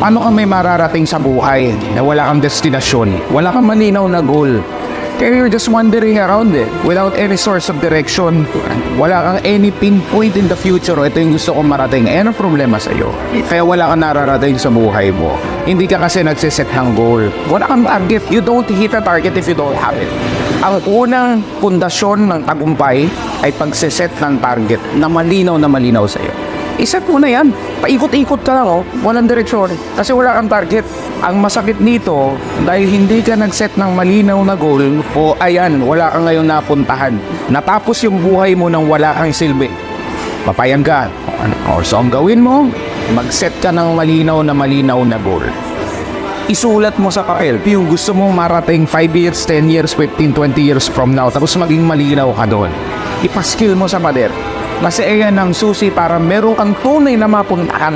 Paano ka may mararating sa buhay na wala kang destinasyon, wala kang malinaw na goal? Kaya you're just wandering around without any source of direction. Wala kang any pinpoint in the future. Ito yung gusto kong marating. Eh, ano problema sa'yo? Kaya wala kang nararating sa buhay mo. Hindi ka kasi nagsiset ng goal. Wala kang target. You don't hit a target if you don't have it. Ang unang pundasyon ng tagumpay ay pagsiset ng target na malinaw sa'yo. Iset mo na yan. Paikot-ikot ka lang, walang direksyon. Kasi wala kang target. Ang masakit nito, dahil hindi ka nag-set ng malinaw na goal, ayan, wala ka ngayon napuntahan. Natapos yung buhay mo nang wala kang silbi. Papayag ka. So ang gawin mo, mag-set ka ng malinaw na goal. Isulat mo sa papel yung gusto mong marating 5 years, 10 years, 15, 20 years from now. Tapos maging malinaw ka doon. Ipaskill mo sa pader. Kasi ayan ang susi para meron kang tunay na mapuntahan.